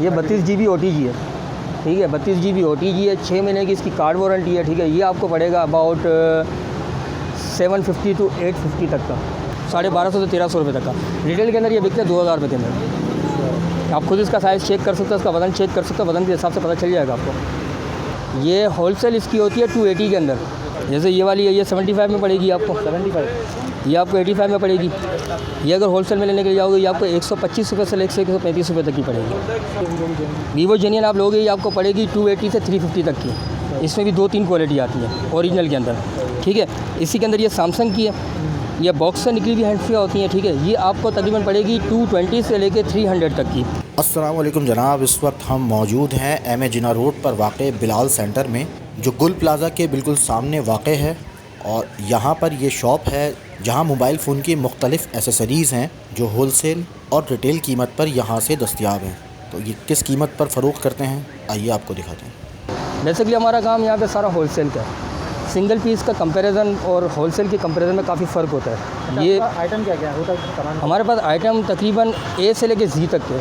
ये 32 GB OTG है, ठीक है, 32 GB OTG है, 6 महीने की इसकी कार्ड वारंटी है, ठीक है। ये आपको पड़ेगा अबाउट 750 to 850 तक का, 1250 से 1300 रुपये तक का। रिटेल के अंदर ये बिकते हैं 2000 रुपये के अंदर। आप खुद इसका साइज़ चेक कर सकते हो, इसका वजन चेक कर सकते हो, वजन के हिसाब से पता चल जाएगा आपको। ये होलसेल इसकी होती है 280 के अंदर, जैसे ये वाली है, ये 75 में पड़ेगी आपको, 75, ये आपको 85 में पड़ेगी। ये अगर होलसेल में लेने के लिए जाओगे ये आपको 125 रुपये से लेकर 135 रुपये तक की पड़ेगी। वीवो जेन्युइन आप लोगे ये आपको पड़ेगी 280 से 350 तक की। इसमें भी 2-3 क्वालिटी आती है ओरिजिनल के अंदर, ठीक है। इसी के अंदर ये सैमसंग की है, ये बॉक्स से निकली हुई हैंड फ्री होती हैं, ठीक है। ये आपको तकरीबन पड़ेगी 220 से लेकर 300 तक की। अस्सलाम वालेकुम जनाब, इस वक्त हम मौजूद हैं एम ए जिन्ना रोड पर वाक़ बिलाल सेंटर में, जो गुल प्लाज़ा के बिल्कुल सामने वाक़ है। और यहाँ पर ये शॉप है जहाँ मोबाइल फ़ोन की मुख्तलिफ़ एसेसरीज़ हैं जो होलसेल और रिटेल कीमत पर यहाँ से दस्तयाब हैं। तो ये किस कीमत पर फ़रोख्त करते हैं आइए आपको दिखाते हैं। बेसिकली हमारा काम यहाँ पे सारा होलसेल का है। सिंगल पीस का कंपैरिजन और होलसेल के कंपैरिजन में काफ़ी फ़र्क होता है। ये आइटम क्या क्या होता है? हमारे पास आइटम तकरीबन ए से लेकर जी तक के,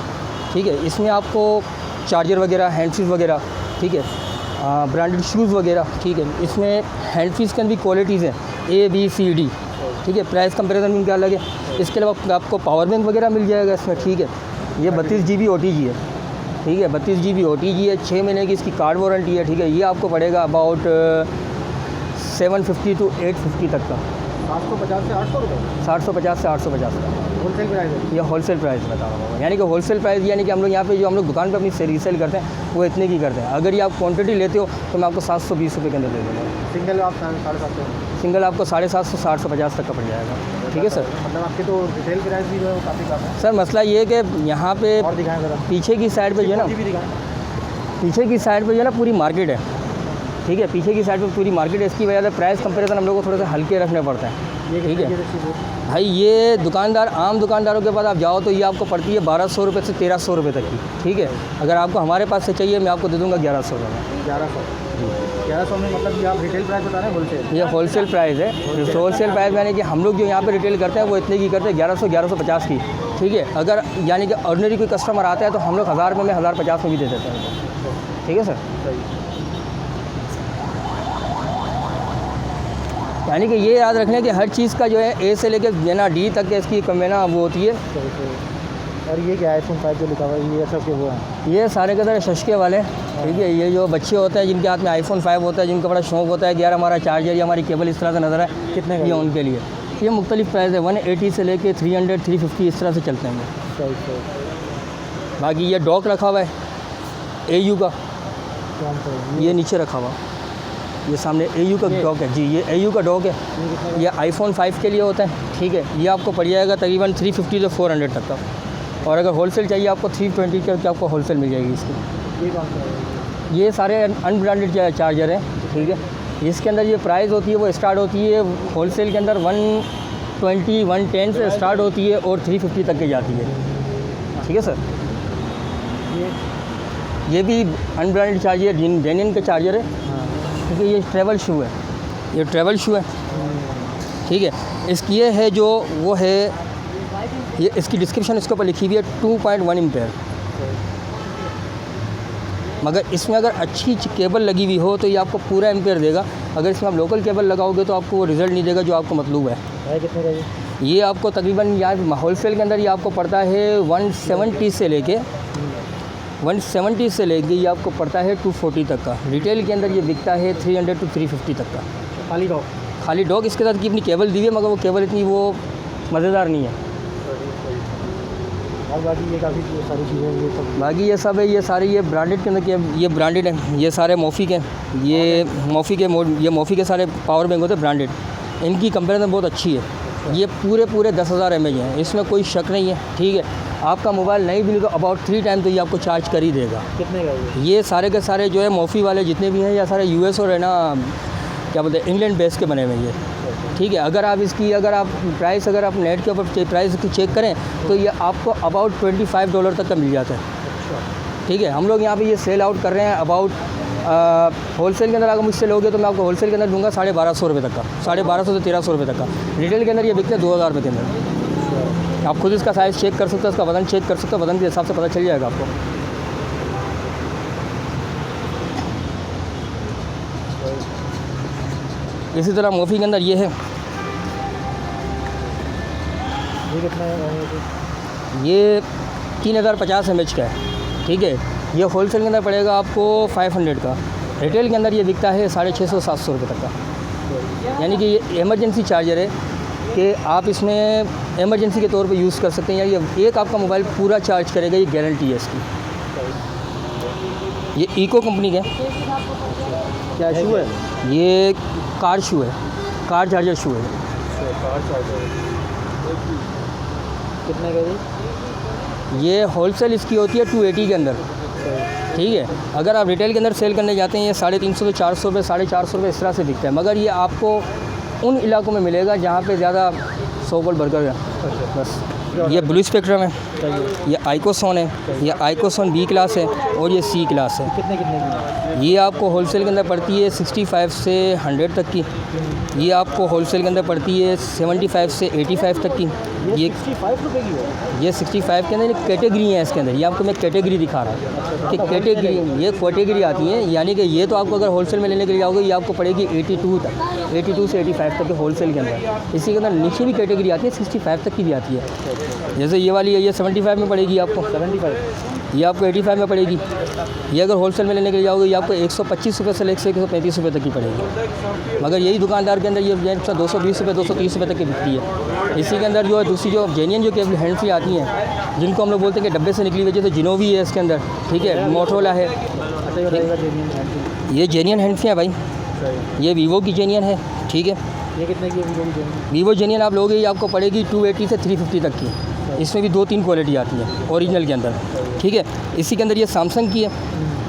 ठीक है। इसमें आपको चार्जर वगैरह, हैंड फ्रीज़ वगैरह, ठीक है, ब्रांडेड शूज़ वगैरह, ठीक है। इसमें हैंड फ्रीज़ के भी क्वालिटीज़ हैं ABCD, ठीक है। प्राइस कंपैरिजन भी इनका अलग है। इसके अलावा आपको पावर बैंक वगैरह मिल जाएगा इसमें, ठीक है। ये 32 GB OTG है, ठीक है, 32 GB OTG है, 6 महीने की इसकी कार्ड वारंटी है, ठीक है। ये आपको पड़ेगा अबाउट 750 to 850 तक का, 750 से 800 रुपये 750 से 850 का होलसेल प्राइस है। ये होलसेल प्राइस बता रहा हूँ। यानी कि होलसेल प्राइस यानी कि हम लोग यहाँ पे जो हम लोग दुकान पे अपनी रीसेल करते हैं वो इतने की करते हैं। अगर ये आप क्वांटिटी लेते हो तो मैं आपको 720 रुपये के अंदर दे दूँगा। सिंगल आप 750, सिंगल आपको 750 से 850 तक का पड़ जाएगा, ठीक है सर। मतलब आपके तो रिटेल प्राइस भी जो है वो काफ़ी कम है। सर मसला ये है कि यहाँ पे और दिखाएं ज़रा, पीछे की साइड पे जो है ना, भी दिखाएं। पीछे की साइड पे जो है ना पूरी मार्केट है, ठीक है। पीछे की साइड पे पूरी मार्केट है, इसकी वजह से प्राइस कंपैरिजन हम लोग को थोड़े से हल्के रखने पड़ते हैं, ठीक है भाई। ये दुकानदार, आम दुकानदारों के पास आप जाओ तो ये आपको पड़ती है 1200 रुपये से 1300 रुपये तक की, ठीक है। अगर आपको हमारे पास से चाहिए मैं आपको दे दूँगा 1100 रुपये में। 1100 में मतलब ये आप रिटेल प्राइस बता रहे हैं? होलसेल, ये होलसेल प्राइस है। होलसेल प्राइस यानी कि हम लोग जो यहाँ पे रिटेल करते हैं वो इतने की करते हैं 1150 की, ठीक है। अगर यानी कि ऑर्डिनरी कोई कस्टमर आता है तो हम लोग 1000 में 1050 में भी दे देते हैं, ठीक है सर। यानी कि ये याद रखना कि हर चीज़ का जो है ए से लेकर देना D तक के इसकी कमेना वो होती है। और ये क्या iPhone 5 जो लिखा हुआ है ये सब के वो हैं? ये सारे के सारे शशके वाले, ठीक है। ये जो बच्चे होते हैं जिनके हाथ में iPhone 5 होता है, जिनका बड़ा शौक होता है कि यार हमारा चार्जर या हमारी केबल इस तरह से नज़र है, कितने का ये उनके लिए ये मुख्तलिफ प्राइस है। 180 से लेकर 300, 350 इस तरह से चलते हैं। बाकी ये डॉक रखा हुआ है AU का, ये नीचे रखा हुआ, ये सामने AU का डॉक है जी, ये AU का डॉक है। ये iPhone 5 के लिए होता है, ठीक है। ये आपको पड़ जाएगा तकरीबन 350 से 400 तक का। और अगर होलसेल चाहिए आपको 320 के आपको होलसेल मिल जाएगी इसकी। ये कौन सा है? ये सारे अनब्रांडेड चार्जर हैं, ठीक है। इसके अंदर ये प्राइस होती है वो स्टार्ट होती है होलसेल के अंदर 120, 110 से स्टार्ट होती है और 350 तक की जाती है, ठीक है सर। ये भी अनब्रांडेड चार्जर जेन्युइन का चार्जर है, क्योंकि ये ट्रैवल शू है, ये ट्रैवल शू है, ठीक है। इसकी ये है जो वो है, ये इसकी डिस्क्रिप्शन इसके ऊपर लिखी हुई है 2.1 एम्पेयर। मगर इसमें अगर अच्छी केबल लगी हुई हो तो ये आपको पूरा एम्पेयर देगा। अगर इसमें आप लोकल केबल लगाओगे तो आपको वो रिज़ल्ट नहीं देगा जो आपको मतलूब है। कितने का ये आपको तकरीबन यार होलसेल के अंदर ये आपको पड़ता है 170 से लेके 170 से लेके ये आपको पड़ता है 240 तक का। रिटेल के अंदर ये बिकता है 300 to 350 तक का। खाली डॉक इसके साथ की अपनी केबल दी है, मगर वो केबल इतनी वो मज़ेदार नहीं है। और बाकी ये काफ़ी सारी चीज़ें ये सब, बाकी ये सब है, ये सारे ये ब्रांडेड के अंदर के, ये ब्रांडेड है। ये सारे मोफी के, ये मोफी के सारे पावर बैंक होते हैं ब्रांडेड। इनकी कंपैरिजन बहुत अच्छी है। ये पूरे 10,000 mAh हैं, इसमें कोई शक नहीं है, ठीक है। आपका मोबाइल नहीं भी नहीं तो अबाउट 3 टाइम तो ये आपको चार्ज कर ही देगा। कितने का ये सारे के सारे जो है मोफी वाले जितने भी हैं या सारे US और है ना क्या बोलते हैं इंग्लैंड बेस के बने हुए ये, ठीक है। अगर आप इसकी अगर आप नेट के ऊपर प्राइस चेक करें तो ये आपको अबाउट $25 तक का मिल जाता है, ठीक है। हम लोग यहाँ पे ये सेल आउट कर रहे हैं अबाउट होलसेल के अंदर अगर मुझसे लोगे तो मैं आपको होलसेल के अंदर दूंगा 1250 रुपये तक का, 1250 से 1300 रुपये तक का। रिटेल के अंदर ये बिकते हैं 2000 रुपये के अंदर। आप खुद इसका साइज़ चेक कर सकते हो, इसका वजन चेक कर सकते हो, वजन के हिसाब से पता चल जाएगा आपको। इसी तरह मोफी के अंदर ये है, ये कितना है? ये 3050 mAh का है, ठीक है। ये होलसेल के अंदर पड़ेगा आपको 500 का, रिटेल के अंदर ये बिकता है 650-700 रुपये तक का। यानी कि ये इमरजेंसी चार्जर है कि आप इसमें इमरजेंसी के तौर पे यूज़ कर सकते हैं। या ये एक आपका मोबाइल पूरा चार्ज करेगा, ये गारंटी है इसकी। ये इको कंपनी का है, क्या शू है? ये कार शू है, कार चार्जर शू है। कार चार्जर कितने का ये होलसेल इसकी होती है 280 के अंदर, ठीक है। अगर आप रिटेल के अंदर सेल करने जाते हैं ये 350 से 400 रुपये, 450 रुपये इस तरह से बिकता है। मगर ये आपको उन इलाकों में मिलेगा जहाँ पे ज़्यादा सोबल बर्गर है। बस ये ब्लू स्पेक्ट्रम है, ये आइकोसॉन है, ये आइकोसॉन बी क्लास है और ये सी क्लास है। कितने की? ये आपको होलसेल के अंदर पड़ती है 65 से 100 तक की। ये आपको होलसेल के अंदर पड़ती है 75 से 85 तक की। ये 65 रुपये की है? ये 65 के अंदर एक कैटेगरी है इसके अंदर। ये आपको मैं कैटेगरी दिखा रहा हूँ कि कैटेगरी, ये कैटेगरी आती है। यानी कि ये तो आपको अगर होलसेल में लेने के लिए जाओगे ये आपको पड़ेगी 82 तक, 82 से 85 तक के होलसेल के अंदर। इसी के अंदर नीचे भी कैटेगरी आती है, 65 तक की भी आती है। जैसे ये वाली है, ये 75 में पड़ेगी आपको, 75, ये आपको 85 में पड़ेगी। ये अगर होलसेल में लेने के लिए जाओगे ये आपको 125 रुपये से लेकर 135 रुपये तक की पड़ेगी। मगर यही दुकानदार के अंदर ये 220 रुपये 230 रुपये तक की बिकती है। इसी के अंदर जो है दूसरी जो जेन्युइन जो केबल हैंड फ्री आती हैं, जिनको हम लोग बोलते हैं कि डब्बे से निकली हुई, जैसे जिनोवी है इसके अंदर, ठीक है, मोटरोला है। अच्छा ये बताइएगा जेन्युइन हैंड ये जेन्युइन हैंड फ्री है भाई, फ्री। ये वीवो की जेन्युइन है, ठीक है। ये कितने की है वीवो की जेन्युइन? वीवो जेन्युइन आप लोगे ये आपको पड़ेगी 280 से 350 तक की। इसमें भी 2-3 क्वालिटी आती है ओरिजिनल के अंदर, ठीक है। इसी के अंदर ये सैमसंग की है,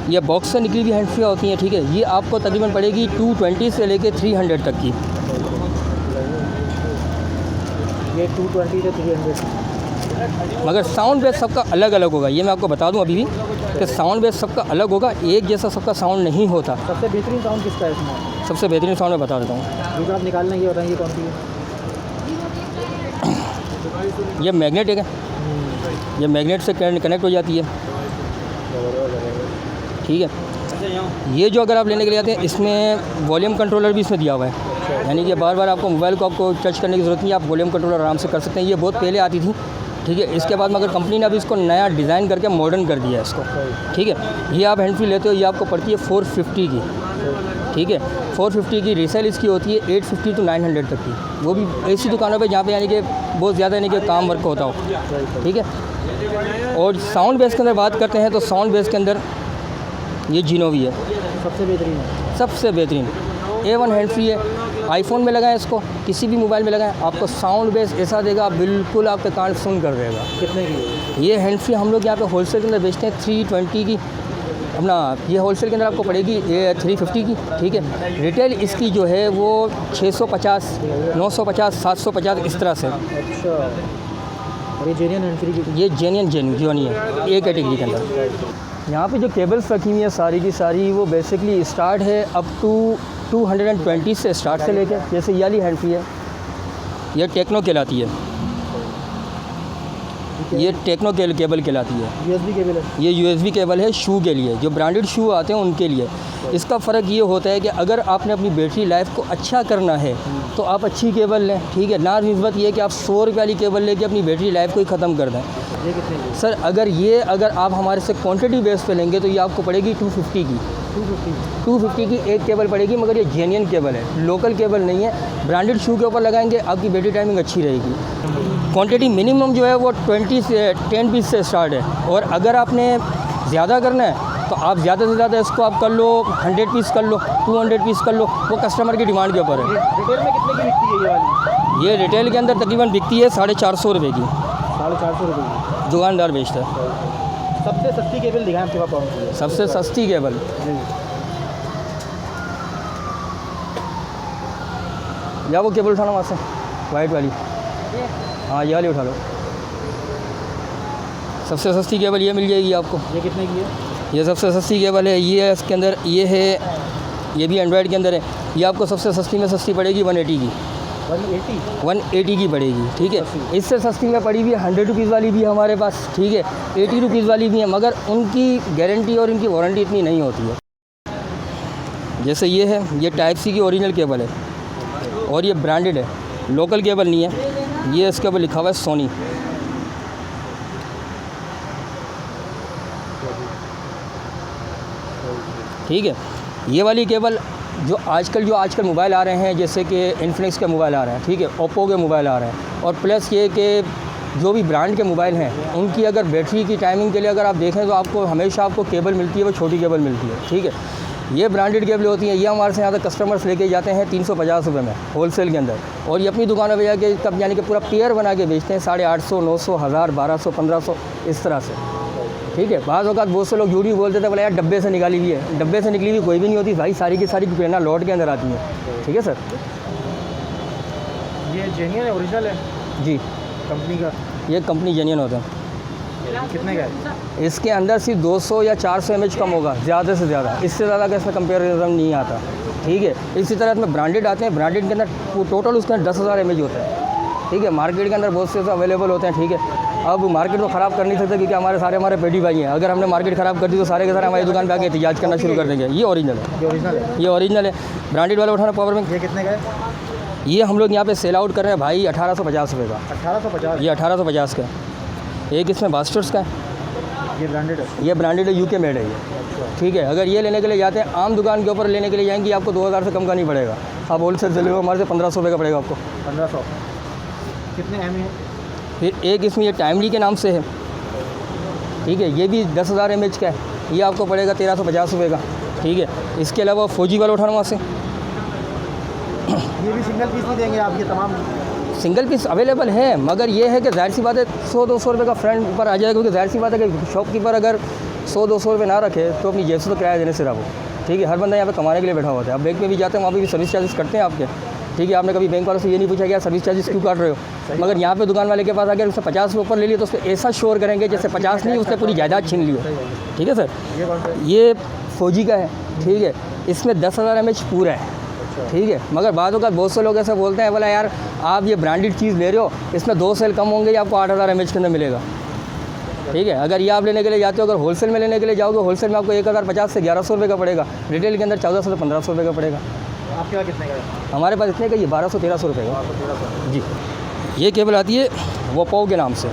ये बॉक्स से निकली हुई हैंड फ्री होती हैं, ठीक है। ये आपको तकरीबन पड़ेगी 220 से लेकर 300 तक की। ये 220 से 300। मगर साउंड बेस सबका अलग अलग होगा, ये मैं आपको बता दूं अभी भी कि साउंड बेस सबका अलग होगा, एक जैसा सबका साउंड नहीं होता। सबसे बेहतरीन साउंड किसका है इसमें? सबसे बेहतरीन साउंड मैं बता देता हूँ। जो आप निकालने की बताएंगे कौन सी है? ये मैग्नेट है, ये मैग्नेट से कनेक्ट हो जाती है, ठीक है। ये जो अगर आप लेने के लिए आते हैं इसमें वॉल्यूम कंट्रोलर भी इसमें दिया हुआ है। यानी कि बार बार आपको मोबाइल को आपको टच करने की ज़रूरत नहीं है, आप वॉल्यूम कंट्रोलर आराम से कर सकते हैं। ये बहुत पहले आती थी, ठीक है। इसके बाद मगर कंपनी ने अभी इसको नया डिज़ाइन करके मॉडर्न कर दिया है इसको, ठीक है। ये आप हैंड फ्री लेते हो, ये आपको पड़ती है 450 की, ठीक है। 450 की रीसेल इसकी होती है 850 to 900 तक की। वो भी ऐसी दुकानों पे जहाँ पे यानी कि बहुत ज़्यादा यानी कि काम वर्क होता हो, ठीक है। और साउंड बेस के अंदर बात करते हैं तो साउंड बेस के अंदर ये जिनोवी है, सबसे बेहतरीन है। सबसे बेहतरीन A1 हैंड फ्री है। आईफोन में लगाएं इसको, किसी भी मोबाइल में लगाएं, आपको साउंड बेस ऐसा देगा बिल्कुल आपके कान सुन कर देगा। कितने की है? ये हैंड फ्री हम लोग यहाँ पे होलसेल के अंदर बेचते हैं 320 की अपना। ये होलसेल के अंदर आपको पड़ेगी ये 350 की, ठीक है। रिटेल इसकी जो है वो 650, 950, 750 इस तरह से। अच्छा, और ये जेन्युइन हैंड फ्री की? ये जेन्युइन है ए कैटेगरी के अंदर। यहाँ पे जो केबल्स रखी हुई हैं सारी की सारी वो बेसिकली स्टार्ट है अप टू 220 से स्टार्ट से लेके, जैसे ये वाली हैंड फ्री है, ये टेक्नो कहलाती है, ये टेक्नो केबल कहलाती है। USB केबल है? ये USB केबल है शू के लिए, जो ब्रांडेड शू आते हैं उनके लिए। इसका फ़र्क ये होता है कि अगर आपने अपनी बैटरी लाइफ को अच्छा करना है तो आप अच्छी केबल लें, ठीक है। ना निस्बत ये कि आप 100 रुपये वाली केबल लेके अपनी बैटरी लाइफ को ही ख़त्म कर दें। ये कितने की? सर अगर आप हमारे से क्वांटिटी बेस पे लेंगे तो ये आपको पड़ेगी 250 की। 250 की एक केबल पड़ेगी, मगर ये जेन्युइन केबल है, लोकल केबल नहीं है। ब्रांडेड शू के ऊपर लगाएंगे आपकी बैटरी टाइमिंग अच्छी रहेगी। क्वांटिटी मिनिमम जो है वो 10 पीस से स्टार्ट है, और अगर आपने ज़्यादा करना है तो आप ज़्यादा से ज़्यादा इसको आप कर लो 100 पीस कर लो, 200 पीस कर लो, वो कस्टमर की डिमांड के ऊपर है। रिटेल में कितने की बिकती है ये वाली? ये रिटेल के अंदर तकरीबन बिकती है 450 रुपये की, 450 रुपये की। दुकानदार बेचता है। सबसे सस्ती केबल दिखाएं आपके पास कौन सी है? सबसे सस्ती केबल जी, या वो केबल उठाना वहाँ से, वाइट वाली, हाँ ये वाली उठा लो। सबसे सस्ती केबल ये मिल जाएगी आपको। ये कितने की है? ये सबसे सस्ती केबल है, ये इसके अंदर ये है, ये भी एंड्रॉयड के अंदर है। ये आपको सबसे सस्ती में सस्ती पड़ेगी 180 की, 180 की पड़ेगी, ठीक है। इससे सस्ती में पड़ी हुई है 100 रुपीज़ वाली भी है हमारे पास, ठीक है, 80 रुपीज़ वाली भी है, मगर उनकी गारंटी और इनकी वारंटी इतनी नहीं होती है। जैसे ये है, ये टाइप सी की ओरिजिनल केबल है और ये ब्रांडेड है, लोकल केबल नहीं है। ये इसके ऊपर लिखा हुआ है सोनी। ठीक है, ये वाली केबल जो आजकल मोबाइल आ रहे हैं, जैसे कि इन्फिनिक्स के मोबाइल आ रहे हैं, ठीक है, ओप्पो के मोबाइल आ रहे हैं, और प्लस ये कि जो भी ब्रांड के मोबाइल हैं उनकी अगर बैटरी की टाइमिंग के लिए अगर आप देखें तो आपको हमेशा केबल मिलती है, वो छोटी केबल मिलती है। ठीक है, ये ब्रांडेड केबल होती हैं। ये हमारे से यहाँ तक कस्टमर्स लेके जाते हैं 350 रुपये में होलसेल के अंदर, और ये अपनी दुकानों पर जाके कब यानी कि पूरा पेयर बना के बेचते हैं 850, 900, 1000, 1200, 1500 इस तरह से। ठीक है, बाज़ औक़ात बहुत से लोग झूठ भी बोलते थे, बोला यार डब्बे से निकाली हुई है। डब्बे से निकली हुई कोई भी नहीं होती भाई, सारी की सारी प्रेरणा लौट के अंदर आती है। ठीक है सर, ये जेन्युइन है, ओरिजिनल है जी, कंपनी का? ये कंपनी जेन्युइन होता है। कितने का है? इसके अंदर सिर्फ 200 या 400 mAh कम होगा, ज़्यादा से ज़्यादा, इससे ज़्यादा का इसमें कंपेरिजन नहीं आता। ठीक है, इसी तरह इसमें ब्रांडेड आते हैं, ब्रांडेड के अंदर टोटल उसके अंदर 10,000 mAh होता है। ठीक है, मार्केट के अंदर बहुत से अवेलेबल होते हैं। ठीक है, अब मार्केट तो ख़राब कर नहीं सकते क्योंकि हमारे पेटी भाई हैं। अगर हमने मार्केट ख़राब कर दी तो सारे के सारे हमारी दुकान पे आके एहतिजाज करना शुरू कर देंगे। ये ओरिजिनल है, ये ओरिजिनल है, ये ओरिजिनल है। ब्रांडेड वाला उठाना पावर बैंक, ये कितने का है? ये हम लोग यहाँ पे सेल आउट कर रहे हैं भाई 1850 रुपये का। 1850? ये 1850 का है। एक इसमें बास्टर्स का है, ये ब्रांडेड है? ये ब्रांडेड है, यूके मेड है ये। ठीक है, अगर ये लेने के लिए जाते हैं आम दुकान के ऊपर लेने के लिए जाएंगे आपको 2000 से कम का नहीं पड़ेगा। आप होलसेल से ले लो हमारे से 1500 रुपये का पड़ेगा आपको। 1500? कितने एम है? फिर एक इसमें ये टाइमली के नाम से है। ठीक है, ये भी 10,000 mAh का है, ये आपको पड़ेगा 1350 रुपये का। ठीक है, इसके अलावा 4G वाला उठाना वहाँ से, ये भी सिंगल पीस नहीं देंगे आप? ये तमाम सिंगल पीस अवेलेबल है, मगर ये है कि ज़ाहिर सी बात है 100-200 रुपये का फ्रंट ऊपर आ जाएगा, क्योंकि ज़ाहिर सी बात है कि शॉपकीपर अगर 100-200 रुपये ना रखे तो अपनी जेब से तो किराया देने से रहो। ठीक है, हर बंदा यहाँ पे कमाने के लिए बैठा होता है। आप बैंक में भी जाते हैं, वहाँ पे भी सर्विस चार्जेस करते हैं आपके। ठीक है, आपने कभी बैंक वालों से ये नहीं पूछा कि यार सर्विस चार्जेस क्यों काट रहे हो, मगर यहाँ पे दुकान वाले के पास अगर उससे 50 रुपये ऊपर ले लिए तो उसको ऐसा शोर करेंगे जैसे 50 नहीं, उसने पूरी जायदाद छीन ली हो। ठीक है सर, ये कौन सा है? ये 4G का है। ठीक है, इसमें 10,000 mAh पूरा है। ठीक है, मगर बाद में बहुत से लोग ऐसा बोलते हैं, बोला यार आप ये ब्रांडेड चीज़ ले रहे हो, इसमें 2 सेल कम होंगे, या आपको 8,000 mAh के अंदर मिलेगा। ठीक है, अगर ये आप लेने के लिए जाते हो, अगर होलसेल में लेने के लिए जाओगे, होलसेल में आपको 1050 से 1100 रुपये का पड़ेगा, रिटेल के अंदर 1400 से 1500 रुपये का पड़ेगा। आपके पास कितने का है? हमारे पास इतने का ये 1200-1300 रुपये का। 1300? जी, ये केबल आती है वोपो के नाम से,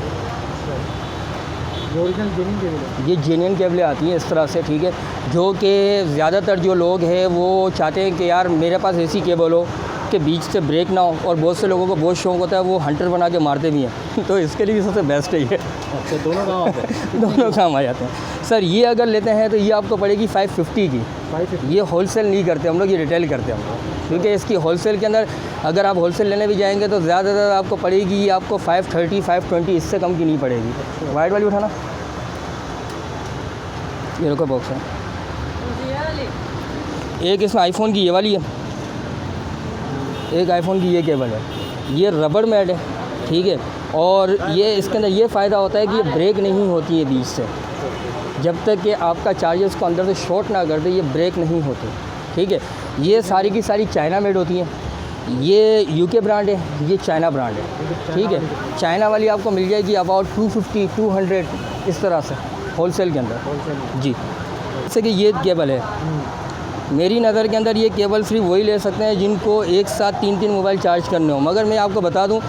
ये ओरिजिनल जेन्युइन केबल है? ये जेन्युइन केबलें आती हैं इस तरह से। ठीक है, जो कि ज़्यादातर जो लोग हैं वो चाहते हैं कि यार मेरे पास ऐसी केबल हो कि बीच से ब्रेक ना हो, और बहुत से लोगों को बहुत शौक होता है, वो हंटर बना के मारते भी हैं तो इसके लिए भी सबसे बेस्ट है ये। अच्छा, दोनों काम आते हैं? दोनों काम आ जाते हैं सर। ये अगर लेते हैं तो ये आपको पड़ेगी 550 की। 550? ये होलसेल नहीं करते हम लोग, ये रिटेल करते हैं हम लोग, क्योंकि इसकी होलसेल के अंदर अगर आप होलसेल लेने भी जाएंगे तो ज़्यादा से ज़्यादा आपको पड़ेगी आपको 530, 520, इससे कम की नहीं पड़ेगी। वाइट वाली उठाना, ये रुको बॉक्स है। एक इसमें आईफोन की ये वाली है, एक आईफोन की ये केबल है, ये रबड़ मैट है। ठीक है, और ये इसके अंदर ये फ़ायदा होता है कि ये ब्रेक नहीं होती है बीच से, जब तक कि आपका चार्जर को अंदर से शॉर्ट ना कर दे ये ब्रेक नहीं होते। ठीक है, ये सारी की सारी चाइना मेड होती हैं, ये यूके ब्रांड है, ये चाइना ब्रांड है। ठीक है, चाइना वाली आपको मिल जाएगी अबाउट 250, 200 इस तरह से होलसेल के अंदर। होलसेल? जी, जैसे कि ये केबल है, मेरी नज़र के अंदर ये केबल सिर्फ वही ले सकते हैं जिनको एक साथ 3-3 मोबाइल चार्ज करने हो, मगर मैं आपको बता दूं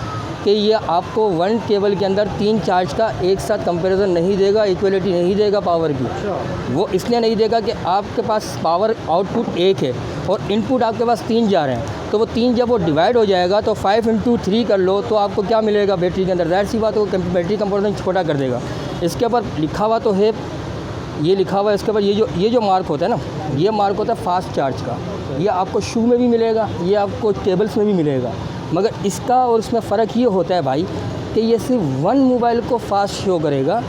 कि ये आपको 1 केबल के अंदर 3 चार्ज का एक साथ कंपैरिजन नहीं देगा, इक्वलिटी नहीं देगा पावर की। वो इसलिए नहीं देगा कि आपके पास पावर आउटपुट एक है और इनपुट आपके पास 3 जा रहे हैं, तो वो 3 जब वो डिवाइड हो जाएगा तो 5 × 3 कर लो तो आपको क्या मिलेगा बैटरी के अंदर, ज़ाहिर सी बात है वो बैटरी कंपोनेंट छोटा कर देगा। इसके ऊपर लिखा हुआ तो है, ये लिखा हुआ है इसके ऊपर, ये जो मार्क होता है ना, ये मार्क होता है फास्ट चार्ज का। ये आपको शू में भी मिलेगा, ये आपको केबल्स में भी मिलेगा, मगर इसका और इसमें फ़र्क ये होता है भाई कि ये सिर्फ 1 मोबाइल को फास्ट शो करेगा,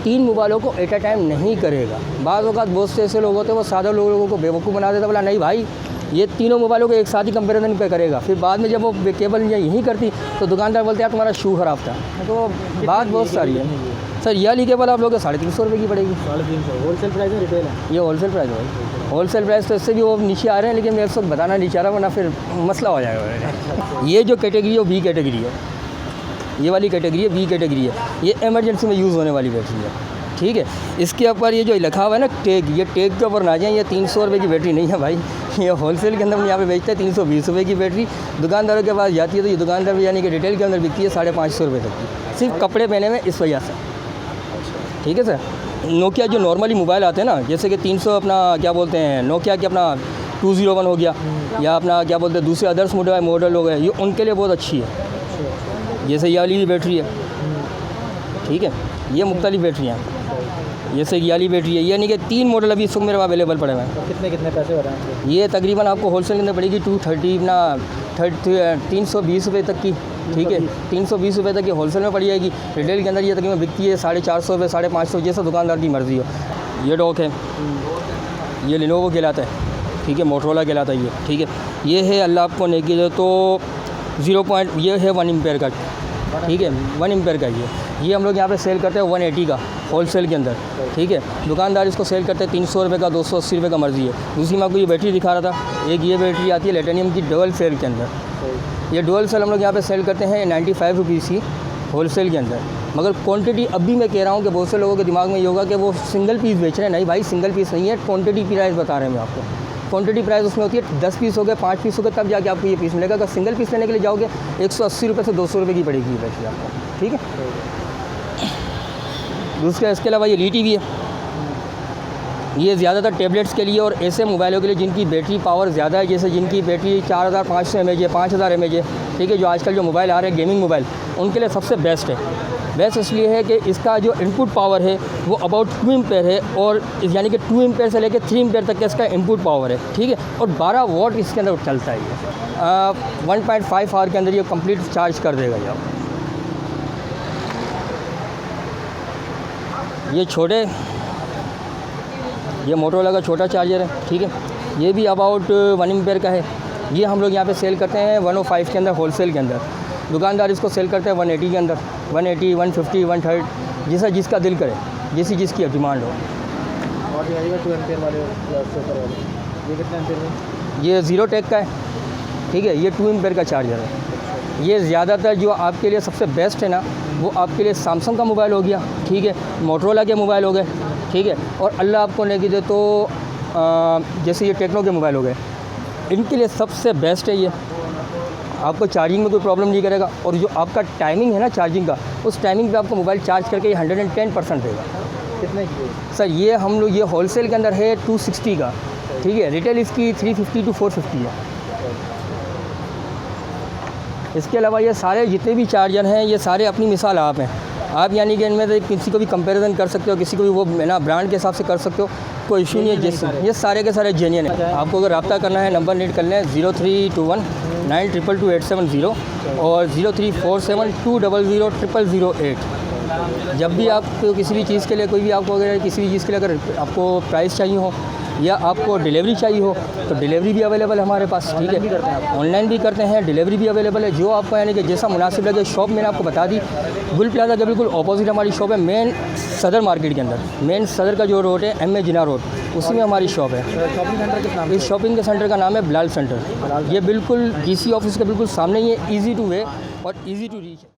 3 मोबाइलों को एट अ टाइम नहीं करेगा। बाज़ औक़ात बहुत से ऐसे लोग होते हैं वो सादा लोगों को बेवकूफ़ बना देता, बोला नहीं भाई ये तीनों मोबाइलों को एक साथ ही कंपेरिजन पे करेगा, फिर बाद में जब वो केबल यही करती तो दुकानदार बोलते हैं तुम्हारा शू ख़राब था। तो बात बहुत सारी है सर। ये वाली केबल आप लोग 350 रुपये की पड़ेगी। 350? होलसेल प्राइस है रिटेल है? ये होलसेल प्राइस है भाई, होलसेल प्राइस तो इससे भी वो नीचे आ रहे हैं, लेकिन मैं इस वक्त बताना नहीं चाह रहा वरना फिर मसला हो जाएगा। ये जो कैटेगरी है वो बी कैटेगरी है, ये वाली कैटेगरी है, बी कैटेगरी है, ये इमरजेंसी में यूज़ होने वाली बैटरी है। ठीक है। इसके ऊपर ये जो लिखा हुआ है ना टैग, ये टैग के ऊपर ना जाए, ये 300 रुपये की बैटरी नहीं है भाई, ये होलसेल के अंदर हम यहाँ पे बेचते हैं 320 रुपये की बैटरी। दुकानदारों के पास जाती है तो ये दुकानदार यानी कि रिटेल के अंदर बिकती है 550 रुपये तक की, सिर्फ कपड़े पहने में इस वजह से। ठीक है सर। नोकिया जो नॉर्मली मोबाइल आते हैं ना, जैसे कि 300 अपना क्या बोलते हैं नोकिया के अपना 201 हो गया, या अपना क्या बोलते हैं दूसरे अदर्स मॉडल हो गए, ये उनके लिए बहुत अच्छी है। जैसे ये वाली बैटरी है, ठीक है, ये मुख्तलिफ बैटरियाँ हैं। जैसे ये वाली बैटरी है, यानी कि 3 मॉडल अभी इस वक्त मेरे पास अवेलेबल पड़े हुए हैं। तो कितने पैसे हो रहे हैं? ये तकरीबन आपको होलसेल के अंदर पड़ेगी 230 ना 320 रुपये तक की, ठीक है, 320 रुपये तक की होलसेल में पड़ जाएगी। रिटेल के अंदर ये तकरीबन बिकती है 450 रुपये 550, जैसा दुकानदार की मर्ज़ी हो। ये डॉक है, ये लिनोवो कहलाता है, ठीक है, मोटरोला कहलाता है ये, ठीक है। ये है अल्लाह आपको नेकी दे तो 0. ये है 1 एम्पेयर का, ठीक है, 1 एम्पेयर का ये हम लोग यहाँ पे सेल करते हैं 180 का होलसेल के अंदर, ठीक है। दुकानदार इसको सेल करते हैं 300 रुपये का, 280 रुपये का मर्ज़ी है। दूसरी मैं आपको ये बैटरी दिखा रहा था, एक ये बैटरी आती है लेटेनियम की डबल सेल के अंदर। ये डुअल सेल हम लोग यहाँ पे सेल करते हैं 95 रुपीज़ की होलसेल के अंदर। मगर क्वांटिटी अभी मैं कह रहा हूँ कि बहुत से लोगों के दिमाग में ये होगा कि वो सिंगल पीस बेच रहे हैं। नहीं भाई, सिंगल पीस नहीं है, क्वांटिटी प्राइस बता रहे हैं मैं आपको। क्वांटिटी प्राइस उसमें होती है 10 पीस हो गए, 5 पीस हो गए, तब जाके आपको ये पीस मिलेगा। अगर सिंगल पीस लेने के लिए जाओगे 180 रुपये से 200 रुपये की पड़ेगी ये बैटरी आपको, ठीक है। दूसरा इसके अलावा ये लीटी भी है, ये ज़्यादातर टैबलेट्स के लिए और ऐसे मोबाइलों के लिए जिनकी बैटरी पावर ज़्यादा है, जैसे जिनकी बैटरी 4500 mAh है, 5000 mAh है, ठीक है। जो आजकल जो मोबाइल आ रहे हैं गेमिंग मोबाइल, उनके लिए सबसे बेस्ट है। बेस्ट इसलिए है कि इसका जो इनपुट पावर है वो अबाउट 2 एम्पेयर है, और यानी कि 2 एम्पेयर से लेकर 3 एम्पेयर तक का इसका इनपुट पावर है, ठीक है। और 12 वॉट इसके अंदर चलता है ये। 1.5 आवर के अंदर ये कंप्लीट चार्ज कर देगा ये छोटे, ये मोटरोला का छोटा चार्जर है, ठीक है। ये भी अबाउट 1 एम्पेयर का है। ये हम लोग यहाँ पे सेल करते हैं 105 के अंदर होलसेल के अंदर। दुकानदार इसको सेल करते हैं 180 के अंदर, 180, 150, 130, जैसा जिसका दिल करे, जैसी जिसकी डिमांड हो। और ये आएगा 2 एम्पेयर वाले, ये कितने एम्पेयर में? ये ज़ीरो टेक का है, ठीक है। ये 2 एम्पेयर का चार्जर है। ये ज़्यादातर जो आपके लिए सबसे बेस्ट है ना, वो आपके लिए सैमसंग का मोबाइल हो गया, ठीक है, मोटरोला के मोबाइल हो गए, ठीक है। और अल्लाह आपको नेकी दे तो जैसे ये टेक्नो के मोबाइल हो गए, इनके लिए सबसे बेस्ट है ये। आपको चार्जिंग में कोई प्रॉब्लम नहीं करेगा, और जो आपका टाइमिंग है ना चार्जिंग का, उस टाइमिंग पे आपको मोबाइल चार्ज करके ये 110% देगा। कितने की? सर ये हम लोग ये होलसेल के अंदर है 260 का, ठीक है। रिटेल इसकी 350 to 450 है। इसके अलावा ये सारे जितने भी चार्जर हैं, ये सारे अपनी मिसाल आप हैं। आप यानी कि इनमें से किसी को भी कंपैरिजन कर सकते हो, किसी को भी वो ना ब्रांड के हिसाब से कर सकते हो, कोई इशू नहीं है। जैसे ये सारे के सारे जेन्युइन है। आपको अगर रब्ता करना है, नंबर नोट कर लें 0321 9222870 और 0347200008। जब भी आपको किसी भी चीज़ के लिए कोई भी आपको अगर किसी भी चीज़ के लिए अगर आपको प्राइस चाहिए हो या आपको डिलीवरी चाहिए हो, तो डिलीवरी भी अवेलेबल है हमारे पास, ठीक है। ऑनलाइन भी करते हैं, डिलीवरी भी अवेलेबल है। जो आपको यानी कि जैसा मुनासिब लगे। शॉप मैंने आपको बता दी, गुल प्लाजा के बिल्कुल ऑपोजिट हमारी शॉप है, मेन सदर मार्केट के अंदर। मेन सदर का जो रोड है MA जिना रोड, उसी में हमारी शॉप है। शॉपिंग सेंटर किस नाम? इस शॉपिंग के सेंटर का नाम है बिलाल सेंटर। ये बिल्कुल DC ऑफिस के बिल्कुल सामने ही है, ईज़ी टू वे और ईज़ी टू रीच है।